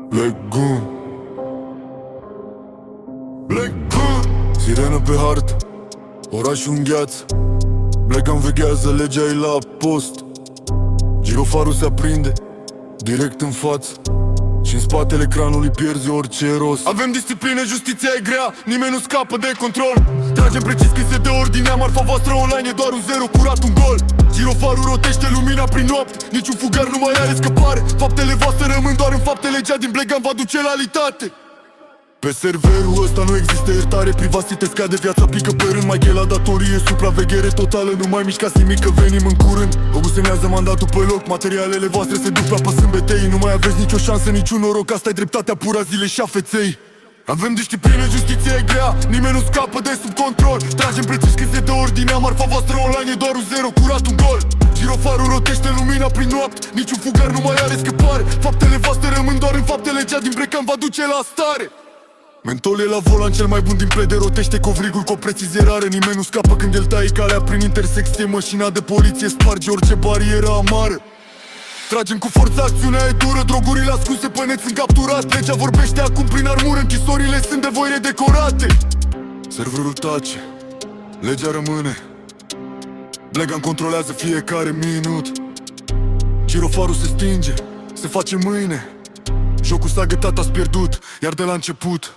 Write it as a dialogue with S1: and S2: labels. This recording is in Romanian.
S1: Black Gun. Sirenă pe hartă, orașul în gheață. Black veghează, legea e la post. Girofarul se aprinde, direct în față, și în spatele ecranului pierzi orice rost. Avem disciplină, justiția e grea, nimeni nu scapă de control. Tragem precis când se dă ordinea, marfa voastră online e doar un zero, curat un gol. Girofarul rotește lumina prin noapte, niciun fugar nu mai are scăpare. Faptele voastre rămân doar în fapte, legea din Black va duce la alitate. Pe serverul ăsta nu există iertare, privațită scade, viața pică pe rând. Mai la datorie, supraveghere totală, nu mai mișcați nimic că venim în curând. Ogu semnează mandatul pe loc, materialele voastre se duc pe apă sâmbetei. Nu mai aveți nicio șansă, niciun noroc, asta e dreptatea pura zile și a feței. Avem disciplină, justiția e grea, nimeni nu scapă de sub control. Tragem precis când se dă ordinea, marfa voastră online e doar un zero, curat un gol. Girofarul rotește lumina prin noapte, niciun fugar nu mai are scăpare. Faptele voastre rămân doar în fapte, legea din Black va duce la stare. Mentol e la volan, cel mai bun din plede, rotește covrigul cu o precizie rară. Nimeni nu scapă când el taie calea prin intersecție. Mașina de poliție sparge orice barieră amară. Tragem cu forță, acțiunea e dură, drogurile ascunse pe net sunt capturate. Legea vorbește acum prin armură, închisorile sunt de voi redecorate. Serverul tace, legea rămâne, Black controlează fiecare minut. Girofarul se stinge, se face mâine. Jocul s-a gătat, ați pierdut, iar de la început